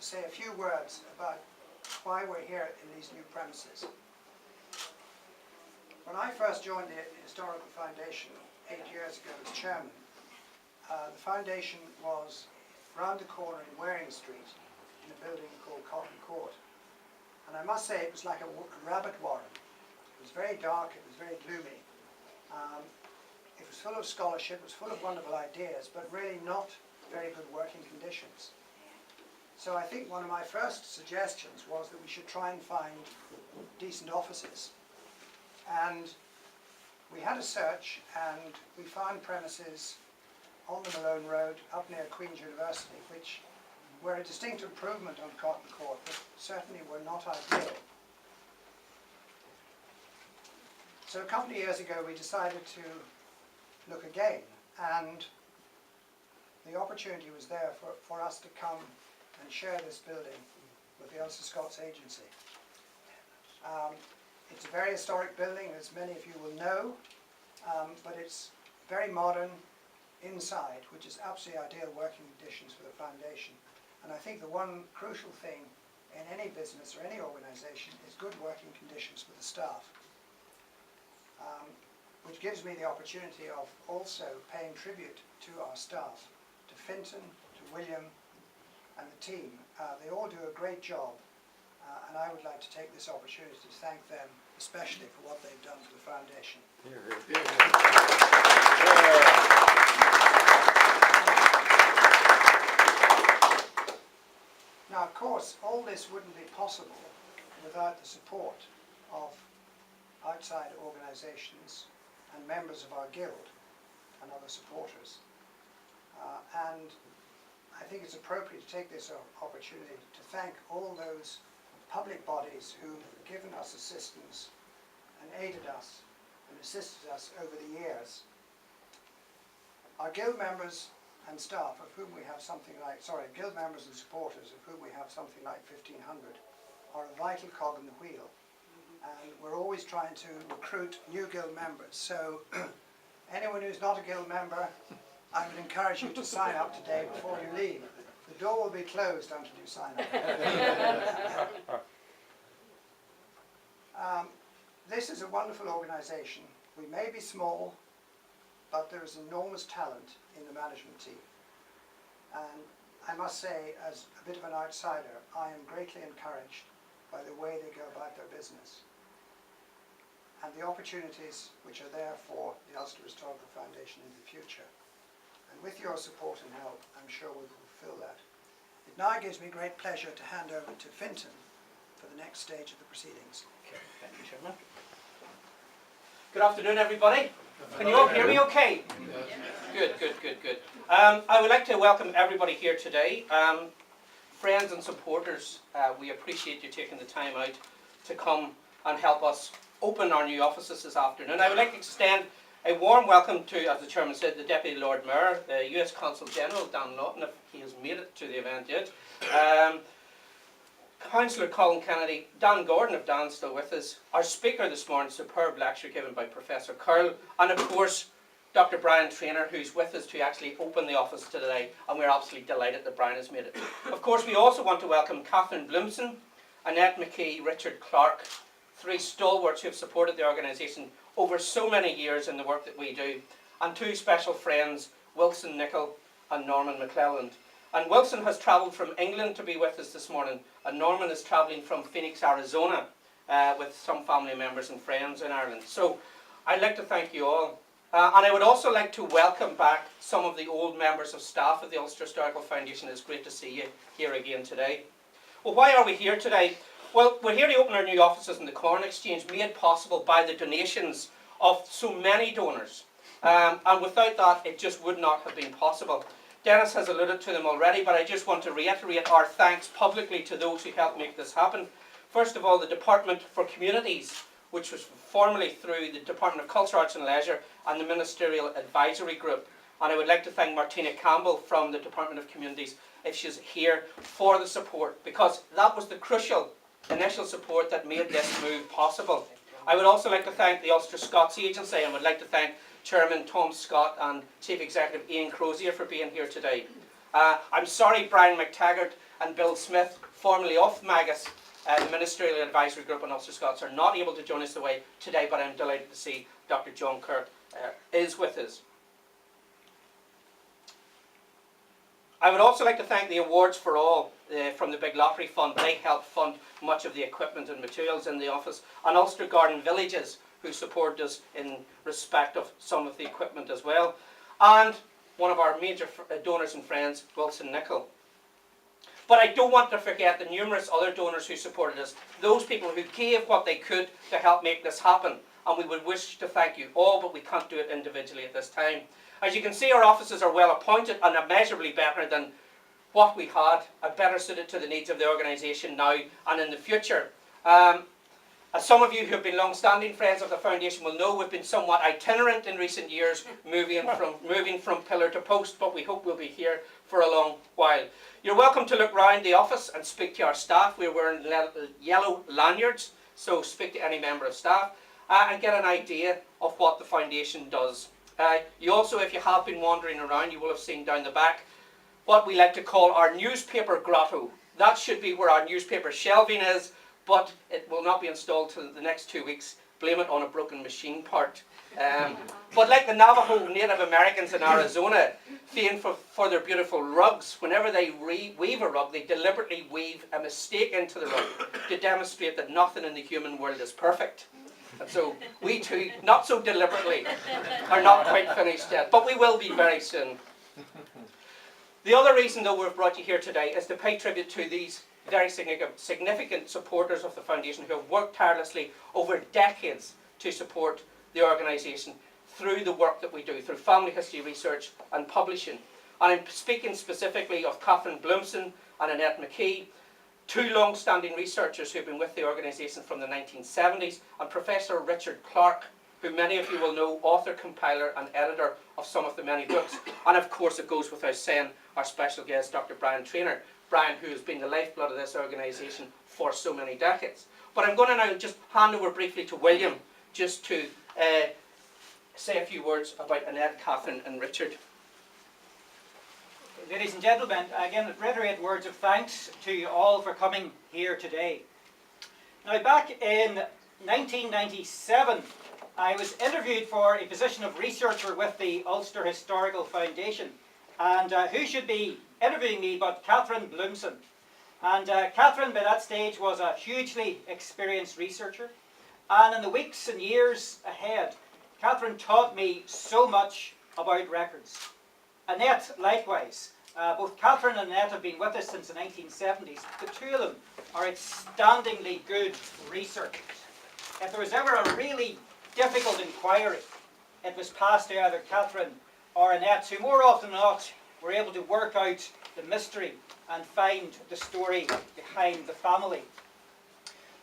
to say a few words about why we're here in these new premises. When I first joined the Historical Foundation 8 years ago as chairman, the foundation was round the corner in Waring Street in a building called Cotton Court. And I must say it was like a rabbit warren. It was very dark, it was very gloomy. It was full of scholarship, it was full of wonderful ideas, but really not very good working conditions. So I think one of my first suggestions was that we should try and find decent offices. And we had a search and we found premises on the Malone Road up near Queen's University, which were a distinct improvement on Cotton Court, but certainly were not ideal. So a couple of years ago we decided to look again, and the opportunity was there for us to come and share this building with the Ulster Scots Agency. It's a very historic building, as many of you will know, but it's very modern inside, which is absolutely ideal working conditions for the foundation. And I think the one crucial thing in any business or any organisation is good working conditions for the staff, which gives me the opportunity of also paying tribute to our staff, to Fintan, to William and the team. They all do a great job, and I would like to take this opportunity to thank them especially for what they've done for the foundation. Now, of course, all this wouldn't be possible without the support of outside organisations and members of our guild and other supporters. And I think it's appropriate to take this opportunity to thank all those public bodies who've given us assistance and aided us and assisted us over the years. Our guild members and staff, of whom we have something like, guild members and supporters, of whom we have something like 1,500, are a vital cog in the wheel. And we're always trying to recruit new guild members. So anyone who's not a guild member, I would encourage you to sign up today before you leave. The door will be closed until you sign up. This is a wonderful organisation. We may be small, but there is enormous talent in the management team. And I must say, as a bit of an outsider, I am greatly encouraged by the way they go about their business and the opportunities which are there for the Ulster Historical Foundation in the future. And with your support and help, I'm sure we'll fulfil that. It now gives me great pleasure to hand over to Fintan for the next stage of the proceedings. Okay, thank you, Chairman. Good afternoon, everybody. Can you all hear me okay? Good. I would like to welcome everybody here today. Friends and supporters, we appreciate you taking the time out to come and help us open our new offices this afternoon. I would like to extend a warm welcome to, as the Chairman said, the Deputy Lord Mayor, the US Consul General, Dan Lawton, if he has made it to the event yet. Councillor Colin Kennedy, Dan Gordon, if Dan's still with us, our speaker this morning, superb lecture given by Professor Curl, and of course Dr. Brian Traynor, who's with us to actually open the office today, and we're absolutely delighted that Brian has made it. Of course, we also want to welcome Catherine Bloomson, Annette McKee, Richard Clark, three stalwarts who have supported the organisation over so many years in the work that we do, and two special friends, Wilson Nichol and Norman McClelland. And Wilson has travelled from England to be with us this morning, and Norman is travelling from Phoenix, Arizona, with some family members and friends in Ireland. So I'd like to thank you all. And I would also like to welcome back some of the old members of staff of the Ulster Historical Foundation. It's great to see you here again today. Well, why are we here today? Well, we're here to open our new offices in the Corn Exchange, made possible by the donations of so many donors. And without that, it just would not have been possible. Dennis has alluded to them already, but I just want to reiterate our thanks publicly to those who helped make this happen. First of all, the Department for Communities, which was formerly through the Department of Culture, Arts and Leisure and the Ministerial Advisory Group. And I would like to thank Martina Campbell from the Department of Communities, if she's here, for the support, because that was the crucial initial support that made this move possible. I would also like to thank the Ulster Scots Agency, and would like to thank Chairman Tom Scott and Chief Executive Ian Crozier for being here today. I'm sorry Brian McTaggart and Bill Smith, formerly of Magus, the Ministerial Advisory Group on Ulster Scots, are not able to join us today, but I'm delighted to see Dr. John Kirk is with us. I would also like to thank the Awards for All from the Big Lottery Fund. They help fund much of the equipment and materials in the office, and Ulster Garden Villages, who support us in respect of some of the equipment as well, and one of our major donors and friends, Wilson Nicol. But I don't want to forget the numerous other donors who supported us, those people who gave what they could to help make this happen, and we would wish to thank you all, but we can't do it individually at this time. As you can see, our offices are well appointed and immeasurably better than what we had, and better suited to the needs of the organisation now and in the future. As some of you who have been long-standing friends of the Foundation will know, we've been somewhat itinerant in recent years, moving from pillar to post, but we hope we'll be here for a long while. You're welcome to look round the office and speak to our staff. We're wearing yellow lanyards, so speak to any member of staff and get an idea of what the Foundation does. You also, if you have been wandering around, you will have seen down the back what we like to call our newspaper grotto. That should be where our newspaper shelving is, but it will not be installed till the next 2 weeks. Blame it on a broken machine part. But like the Navajo Native Americans in Arizona, famed for their beautiful rugs, whenever they weave a rug, they deliberately weave a mistake into the rug to demonstrate that nothing in the human world is perfect. And so we too, not so deliberately, are not quite finished yet, but we will be very soon. The other reason, though, we've brought you here today is to pay tribute to these very significant supporters of the Foundation who have worked tirelessly over decades to support the organisation through the work that we do, through family history research and publishing. And I'm speaking specifically of Catherine Bloomson and Annette McKee, two long-standing researchers who have been with the organisation from the 1970s, and Professor Richard Clark, who many of you will know, author, compiler and editor of some of the many books. And of course it goes without saying, our special guest, Dr. Brian Traynor. Brian, who has been the lifeblood of this organisation for so many decades. But I'm going to now just hand over briefly to William, just to say a few words about Annette, Catherine and Richard. Ladies and gentlemen, again, reiterate words of thanks to you all for coming here today. Now, back in 1997, I was interviewed for a position of researcher with the Ulster Historical Foundation. And who should be interviewing me but Catherine Bloomson. And Catherine, by that stage, was a hugely experienced researcher. And in the weeks and years ahead, Catherine taught me so much about records. Annette, likewise. Both Catherine and Annette have been with us since the 1970s. The two of them are outstandingly good researchers. If there was ever a really difficult inquiry, it was passed to either Catherine or Annette, who more often than not were able to work out the mystery and find the story behind the family.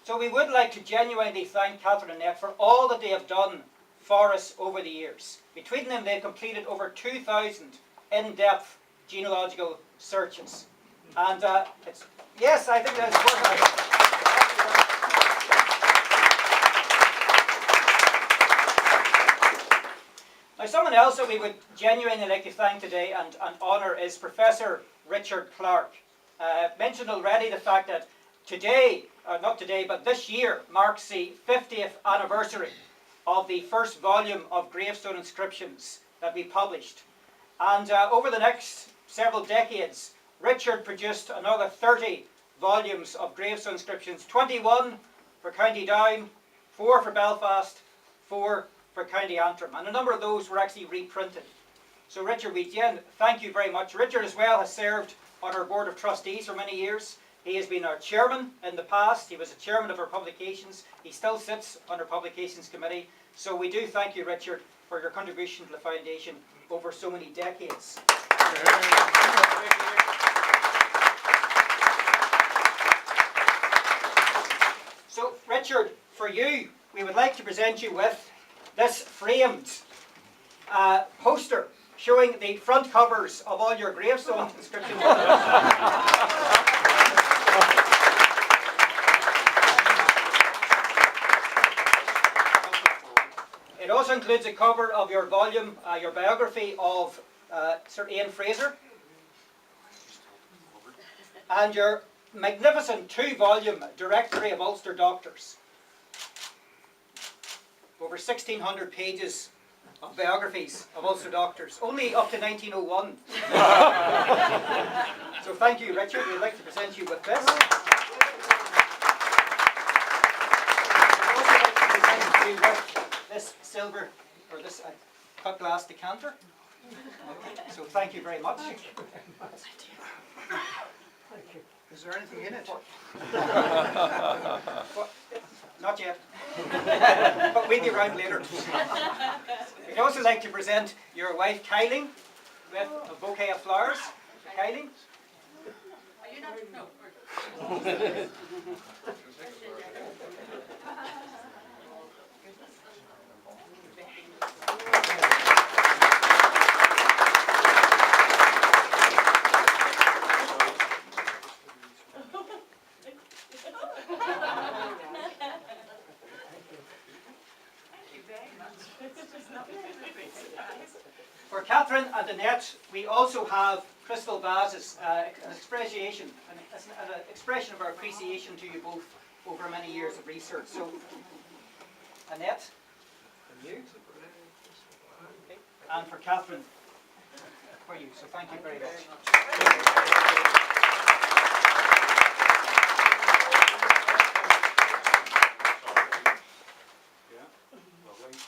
So we would like to genuinely thank Catherine and Annette for all that they have done for us over the years. Between them, they've completed over 2,000 in-depth genealogical searches. And yes, I think that's worth it. Now, someone else that we would genuinely like to thank today and honour is Professor Richard Clark. Mentioned already the fact that today, not today, but this year marks the 50th anniversary of the first volume of gravestone inscriptions that we published. And over the next several decades, Richard produced another 30 volumes of gravestone inscriptions, 21 for County Down, 4 for Belfast, 4 for County Antrim, and a number of those were actually reprinted. So Richard, we again thank you very much. Richard as well has served on our Board of Trustees for many years. He has been our chairman in the past. He was a chairman of our publications. He still sits on our publications committee. So we do thank you, Richard, for your contribution to the Foundation over so many decades. So Richard, for you, we would like to present you with this framed poster showing the front covers of all your gravestone inscriptions. It also includes a cover of your volume, your biography of Sir Ian Fraser. and your magnificent 2-volume Directory of Ulster Doctors. Over 1,600 pages of biographies of Ulster doctors, only up to 1901. So thank you, Richard. We'd like to present you with this. We'd also like to present you with this silver, or this cut glass decanter. Okay. So thank you very much. Is there anything in it? Not yet. But we'll be around later. We'd also like to present your wife, Kylie, with a bouquet of flowers. Kylie? Are you not? No. For Catherine and Annette, we also have crystal vases, an expression of our appreciation to you both over many years of research. So, Annette, for you, okay. And for Catherine, for you. So thank you very much.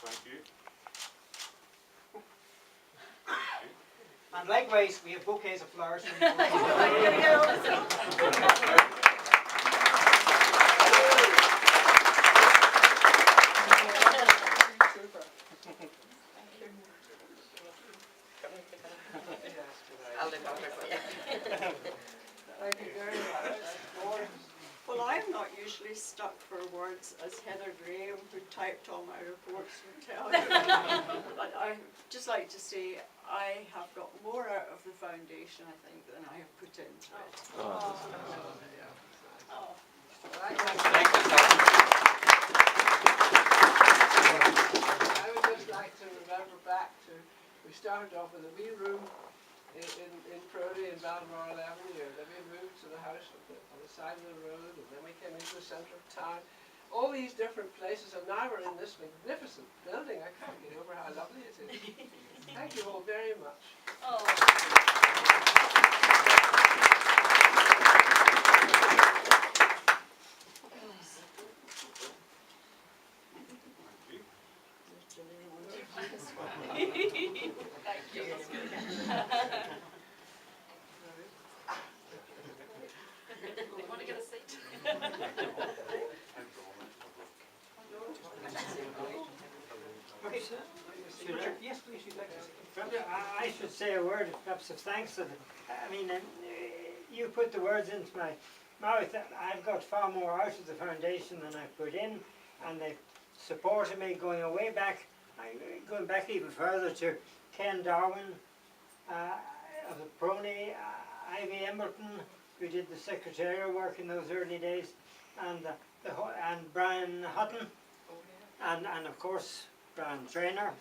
Thank you. And likewise, we have bouquets of flowers for you. Thank you very much. Well, I'm not usually stuck for words as Heather Graham, who typed all my reports, would tell you. But I'd just like to say I have got more out of the foundation, I think, than I have put into it. Oh. Right. Thank you, Catherine. I would just like to remember back to, we started off with a wee room in Prody in Balmoral Avenue, and then we moved to the house on the side of the road, and then we came into the centre of town. All these different places, and now we're in this magnificent building. I can't get over how lovely it is. Thank you all very much. Want to get a seat? Okay, sir. Yes, please, you'd like to say. I should say a word perhaps of thanks. I mean, you put the words into my mouth. I've got far more out of the foundation than I put in, and they've supported me going way back, going back even further to Ken Darwin of the Prony, Ivy Embleton, who did the secretarial work in those early days, and Brian Hutton, and of course Brian Traynor.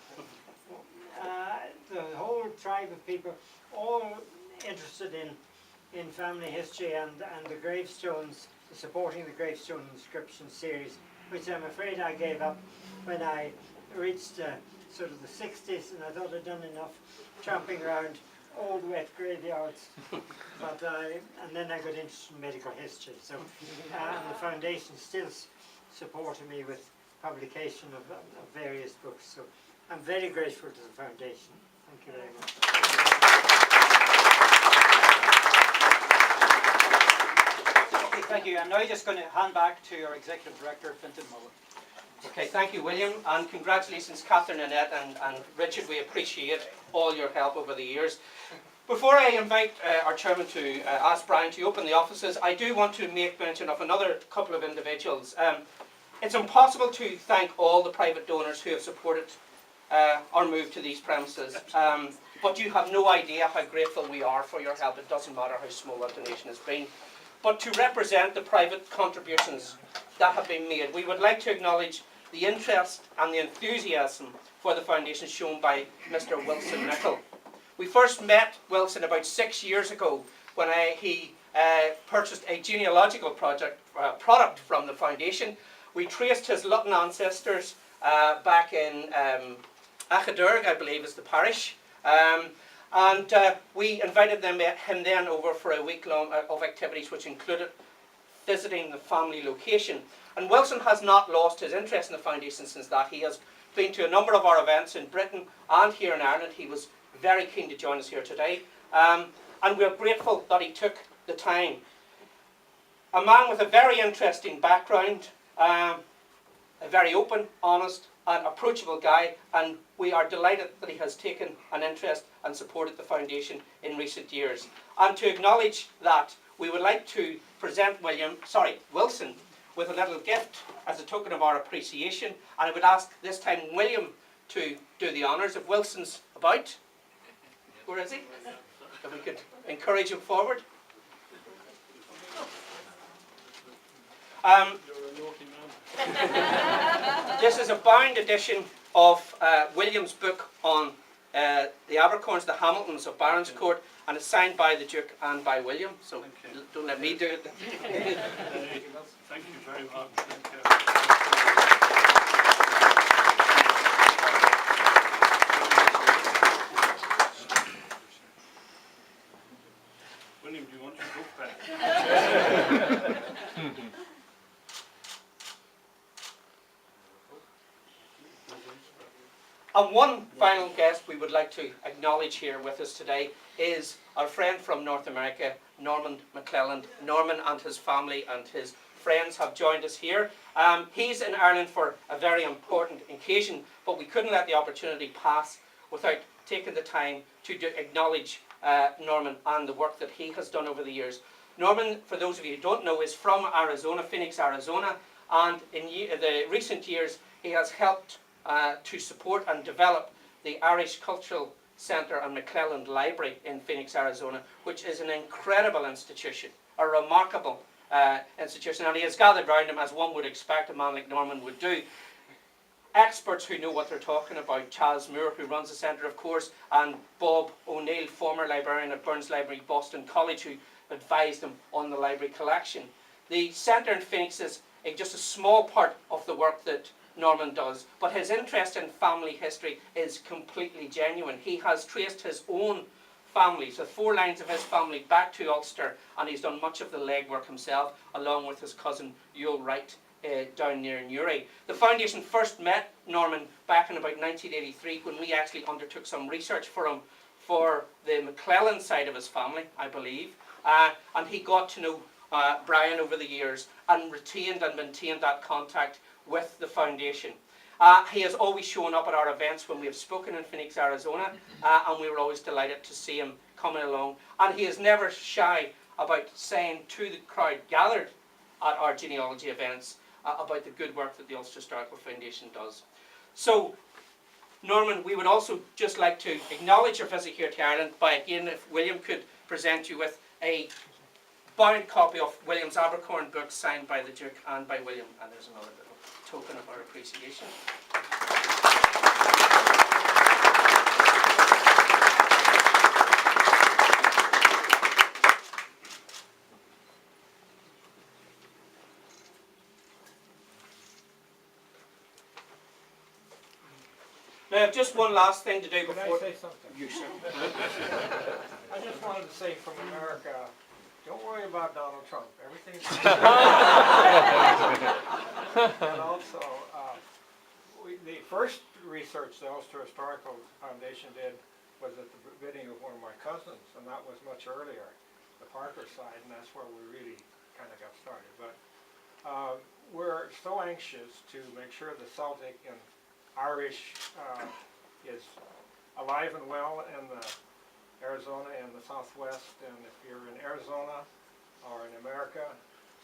The whole tribe of people, all interested in family history and the gravestones, supporting the gravestone inscription series, which I'm afraid I gave up when I reached sort of the 60s, and I thought I'd done enough tramping around old wet graveyards. And then I got interested in medical history. So and the foundation still supported me with publication of various books. So I'm very grateful to the foundation. Thank you very much. Okay, thank you. I'm now just going to hand back to our Executive Director, Fintan Mullen. Okay, thank you, William, and congratulations, Catherine, Annette, and Richard. We appreciate all your help over the years. Before I invite our chairman to ask Brian to open the offices, I do want to make mention of another couple of individuals. It's impossible to thank all the private donors who have supported our move to these premises, but you have no idea how grateful we are for your help. It doesn't matter how small that donation has been. But to represent the private contributions that have been made, we would like to acknowledge the interest and the enthusiasm for the foundation shown by Mr. Wilson Nicol. We first met Wilson about 6 years ago when he purchased a genealogical product from the foundation. We traced his Luton ancestors back in Achadurg, I believe is the parish. And we invited him then over for a week long of activities which included visiting the family location. And Wilson has not lost his interest in the foundation since that. He has been to a number of our events in Britain and here in Ireland. He was very keen to join us here today. And we're grateful that he took the time. A man with a very interesting background, a very open, honest and approachable guy, and we are delighted that he has taken an interest and supported the foundation in recent years. And to acknowledge that, we would like to present Wilson with a little gift as a token of our appreciation, and I would ask this time William to do the honours. If Wilson's about, where is he? If we could encourage him forward. This is a bound edition of William's book on the Abercorns, the Hamiltons of Baronscourt, and it's signed by the Duke and by William, so don't let me do it. Thank you very much. Thank you. William, do you want your book back? And one final guest we would like to acknowledge here with us today is our friend from North America, Norman McClelland. Norman and his family and his friends have joined us here. He's in Ireland for a very important occasion, but we couldn't let the opportunity pass without taking the time to acknowledge Norman and the work that he has done over the years. Norman, for those of you who don't know, is from Arizona, Phoenix, Arizona, and in the recent years he has helped to support and develop the Irish Cultural Centre and McClelland Library in Phoenix, Arizona, which is an incredible institution, a remarkable institution, and he has gathered around him, as one would expect a man like Norman would do, experts who know what they're talking about. Chaz Moore, who runs the centre, of course, and Bob O'Neill, former librarian at Burns Library, Boston College, who advised him on the library collection. The centre in Phoenix is just a small part of the work that Norman does, but his interest in family history is completely genuine. He has traced his own family, so 4 lines of his family, back to Ulster, and he's done much of the legwork himself, along with his cousin Yule Wright down near Newry. The foundation first met Norman back in about 1983 when we actually undertook some research for him for the McClelland side of his family, I believe, and he got to know Brian over the years and retained and maintained that contact with the foundation. He has always shown up at our events when we have spoken in Phoenix, Arizona, and we were always delighted to see him coming along. And he is never shy about saying to the crowd gathered at our genealogy events about the good work that the Ulster Historical Foundation does. So, Norman, we would also just like to acknowledge your visit here to Ireland by, again, if William could present you with a bound copy of William's Abercorn book signed by the Duke and by William, and there's another little token of our appreciation. Now I have just one last thing to do before... Can I say something? You sir. I just wanted to say from America, don't worry about Donald Trump. Everything's and also, the first research the Ulster Historical Foundation did was at the bidding of one of my cousins, and that was much earlier, the Parker side, and that's where we really kind of got started. But we're so anxious to make sure the Celtic and Irish is alive and well in the Arizona and the Southwest, and if you're in Arizona or in America,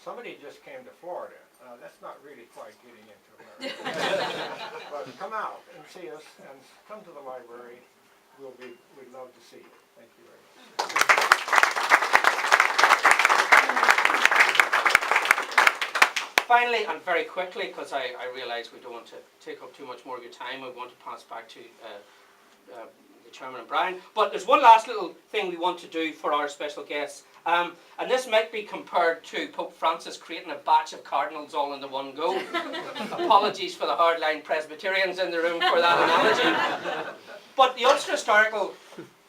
somebody just came to Florida. That's not really quite getting into America. But come out and see us, and come to the library. We'd love to see you. Thank you very much. Finally, and very quickly, because I realise we don't want to take up too much more of your time, I want to pass back to the Chairman and Brian. But there's one last little thing we want to do for our special guests, And this might be compared to Pope Francis creating a batch of cardinals all into one go. Apologies for the hardline Presbyterians in the room for that analogy. But the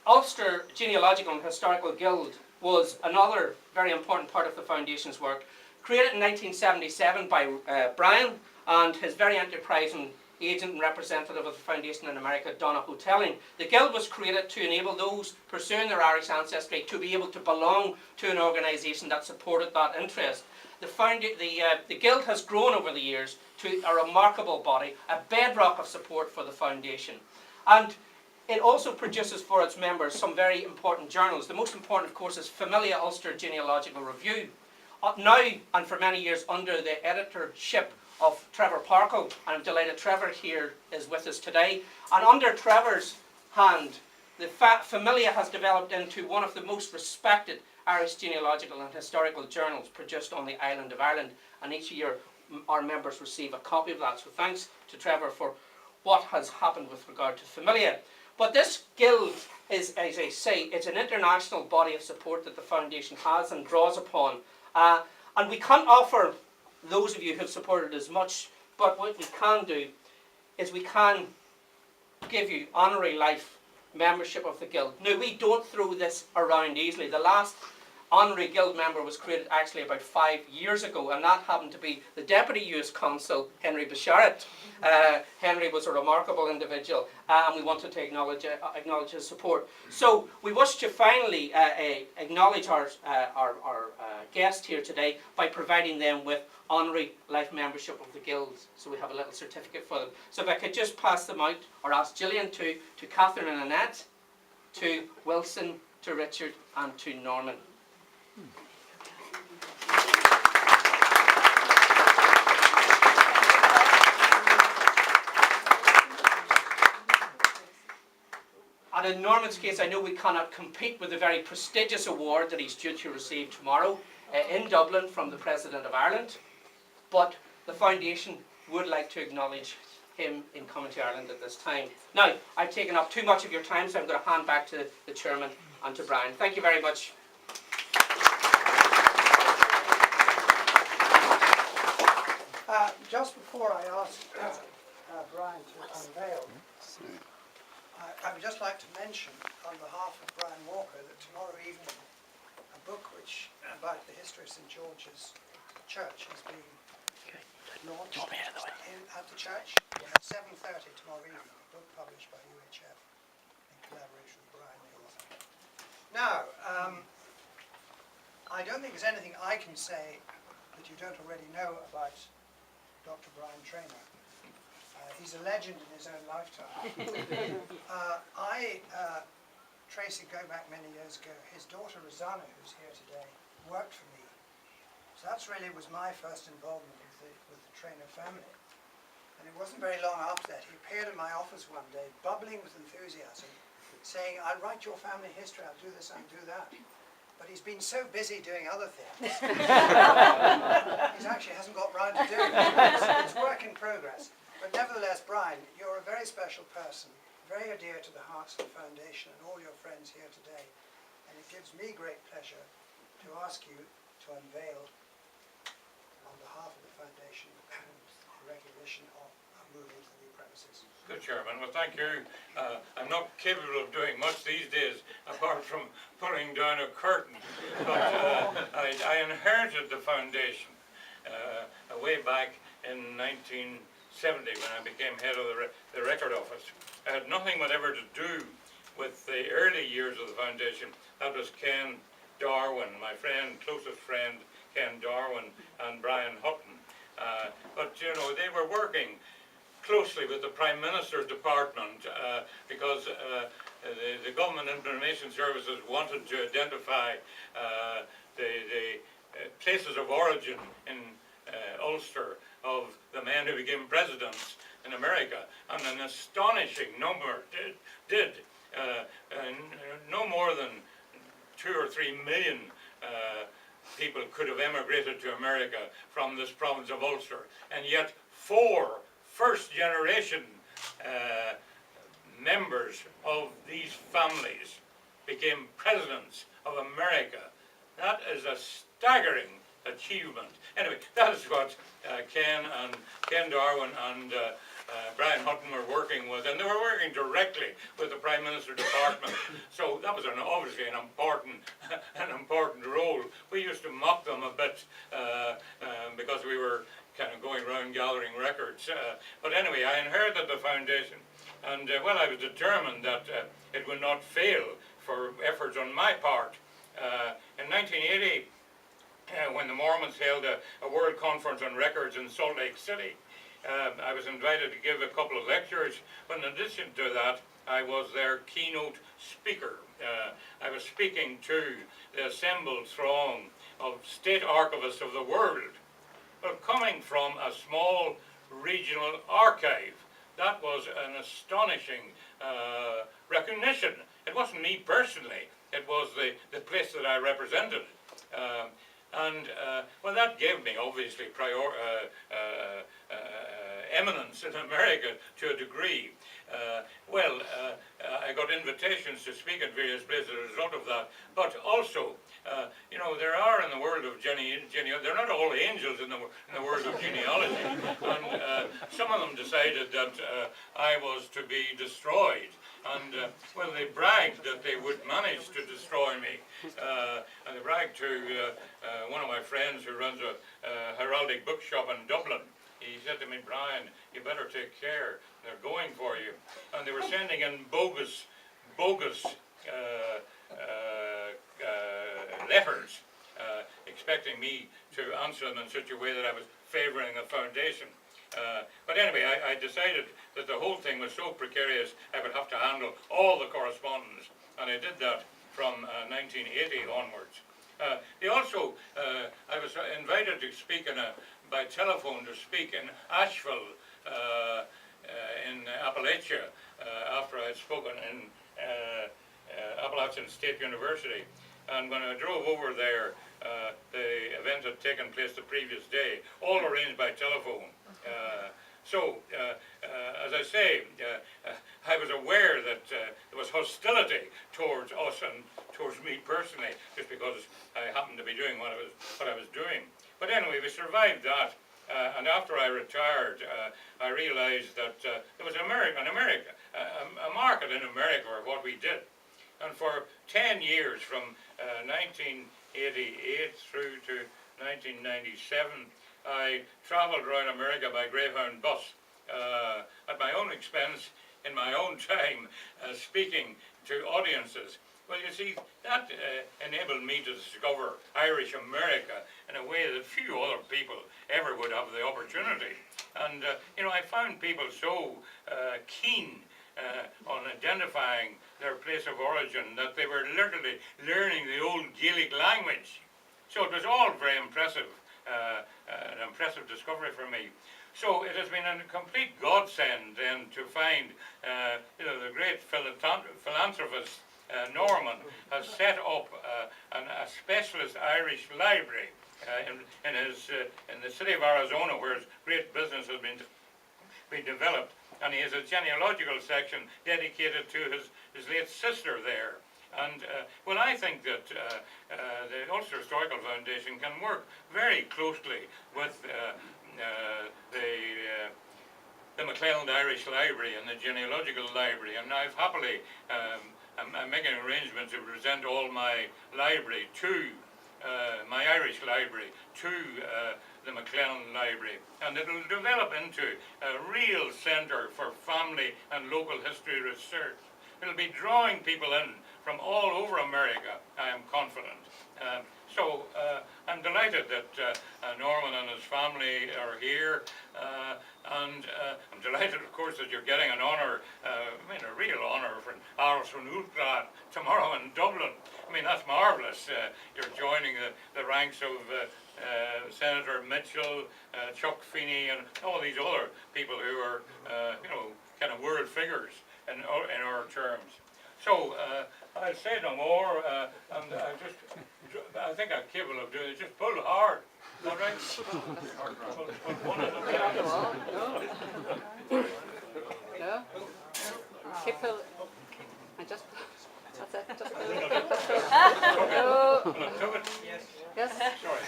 Ulster Genealogical and Historical Guild was another very important part of the Foundation's work. Created in 1977 by Brian and his very enterprising agent and representative of the Foundation in America, Donna Hotelling. The Guild was created to enable those pursuing their Irish ancestry to be able to belong to an organisation that supported that interest. The Guild has grown over the years to a remarkable body, a bedrock of support for the Foundation. And it also produces for its members some very important journals. The most important, of course, is Familia Ulster Genealogical Review. Now, and for many years, under the editorship of Trevor Parkle, and I'm delighted Trevor here is with us today. And under Trevor's hand, the Familia has developed into one of the most respected Irish genealogical and historical journals produced on the island of Ireland, and each year our members receive a copy of that. So thanks to Trevor for what has happened with regard to Familia. But this guild is, as I say, it's an international body of support that the Foundation has and draws upon. And we can't offer those of you who have supported as much, but what we can do is we can give you honorary life membership of the Guild. Now, we don't throw this around easily. The last honorary Guild member was created actually about 5 years ago, and that happened to be the Deputy US Consul, Henry Bisharat. Henry was a remarkable individual, and we wanted to acknowledge his support. So we wish to finally acknowledge our guest here today by providing them with honorary life membership of the Guild. So we have a little certificate for them. So if I could just pass them out, or ask Gillian to Catherine and Annette, to Wilson, to Richard, and to Norman. And in Norman's case, I know we cannot compete with the very prestigious award that he's due to receive tomorrow in Dublin from the President of Ireland, but the Foundation would like to acknowledge him in coming to Ireland at this time. Now, I've taken up too much of your time, so I'm going to hand back to the Chairman and to Brian. Thank you very much. Just before I ask Brian to unveil, I would just like to mention on behalf of Brian Walker that tomorrow evening a book about the history of St George's Church is being launched at the church at 7:30 tomorrow evening, a book published by UHF in collaboration with Brian the author. Now, I don't think there's anything I can say that you don't already know about Dr. Brian Traynor. He's a legend in his own lifetime. Tracy, going back many years ago, his daughter Rosanna, who's here today, worked for me. So that's really was my first involvement with the Traynor family. And it wasn't very long after that, he appeared in my office one day, bubbling with enthusiasm, saying, I'll write your family history, I'll do this, I'll do that. But he's been so busy doing other things, he actually hasn't got round to doing it. It's work in progress. But nevertheless, Brian, you're a very special person, very dear to the hearts of the Foundation and all your friends here today. And it gives me great pleasure to ask you to unveil, on behalf of the Foundation, the recognition of moving to the new premises. Good, Chairman. Well, thank you. I'm not capable of doing much these days, apart from pulling down a curtain. But I inherited the Foundation way back in 1970 when I became head of the record office. I had nothing whatever to do with the early years of the Foundation. That was Ken Darwin, my friend, closest friend, Ken Darwin, and Brian Hutton. But, you know, they were working closely with the Prime Minister's department because the Government Information Services wanted to identify the places of origin in Ulster of the men who became presidents in America, and an astonishing number did. No more than 2 or 3 million people could have emigrated to America from this province of Ulster, and yet 4 first-generation members of these families became presidents of America That is a staggering achievement. Anyway, that is what Ken Darwin and Brian Hutton were working with, and they were working directly with the Prime Minister's Department. So that was obviously an important role. We used to mock them a bit because we were kind of going around gathering records. But anyway, I inherited the foundation, and well, I was determined that it would not fail for efforts on my part. In 1980, when the Mormons held a World Conference on Records in Salt Lake City, I was invited to give a couple of lectures, but in addition to that, I was their keynote speaker. I was speaking to the assembled throng of state archivists of the world. Well, coming from a small regional archive, that was an astonishing recognition. It wasn't me personally, it was the place that I represented. Well, that gave me obviously eminence in America to a degree. I got invitations to speak at various places as a result of that, but also, you know, there are in the world of genealogy, they're not all angels in the world of genealogy, and some of them decided that I was to be destroyed. And well, they bragged that they would manage to destroy me. And they bragged to one of my friends who runs a heraldic bookshop in Dublin. He said to me, "Brian, you better take care. They're going for you." And they were sending in bogus letters, expecting me to answer them in such a way that I was favouring the foundation. But anyway, I decided that the whole thing was so precarious I would have to handle all the correspondence, and I did that from 1980 onwards. They also, I was invited to speak by telephone to speak in Asheville in Appalachia after I had spoken in Appalachian State University. And when I drove over there, the event had taken place the previous day, all arranged by telephone. As I say, I was aware that there was hostility towards us and towards me personally, just because I happened to be doing what I was doing. But anyway, we survived that, and after I retired, I realized that there was a market in America for what we did. And for 10 years, from 1988 through to 1997, I traveled around America by Greyhound bus at my own expense, in my own time, speaking to audiences. Well, you see, that enabled me to discover Irish America in a way that few other people ever would have the opportunity. And, you know, I found people so keen on identifying their place of origin that they were literally learning the old Gaelic language. So it was all very impressive, an impressive discovery for me. So it has been a complete godsend then to find, you know, the great philanthropist Norman has set up a specialist Irish library in the city of Arizona, where his great business has been developed. And he has a genealogical section dedicated to his late sister there. And, well, I think that the Ulster Historical Foundation can work very closely with the McClelland Irish Library and the Genealogical Library. And I've happily, I'm making arrangements to present all my library to, my Irish library, to the McClelland Library, and it will develop into a real centre for family and local history research. It will be drawing people in from all over America, I am confident. So I'm delighted that Norman and his family are here, and I'm delighted, of course, that you're getting an honour, I mean a real honour from Ulster tomorrow in Dublin. I mean, that's marvellous. You're joining the ranks of Senator Mitchell, Chuck Feeney, and all these other people who are, you know, kind of world figures in our terms. So I'll say no more, and I think I'm capable of doing it. Just pull hard, all right? Pull one of them. No? Keep it. I just. That's it. Just Will I cover it? Yes. yes. Sorry.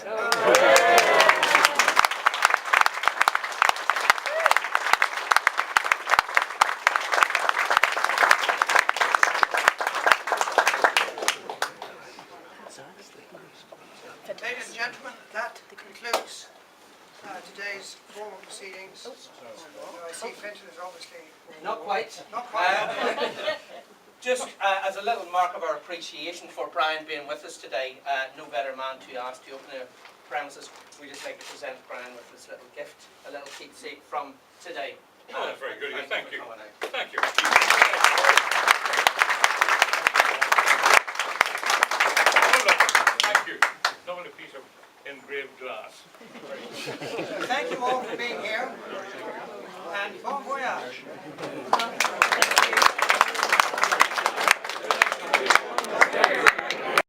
Ladies and gentlemen, that concludes today's formal proceedings. I see Finton is obviously... Not quite. Not quite. Just as a little mark of our appreciation for Brian being with us today, no better man to ask to open the premises. We just like to present Brian with this little gift, a little keepsake from today. Oh, that's very good of you. Thank you. for coming out. Thank you. Thank you. Lovely piece of engraved glass. Thank you all for being here, and bon voyage.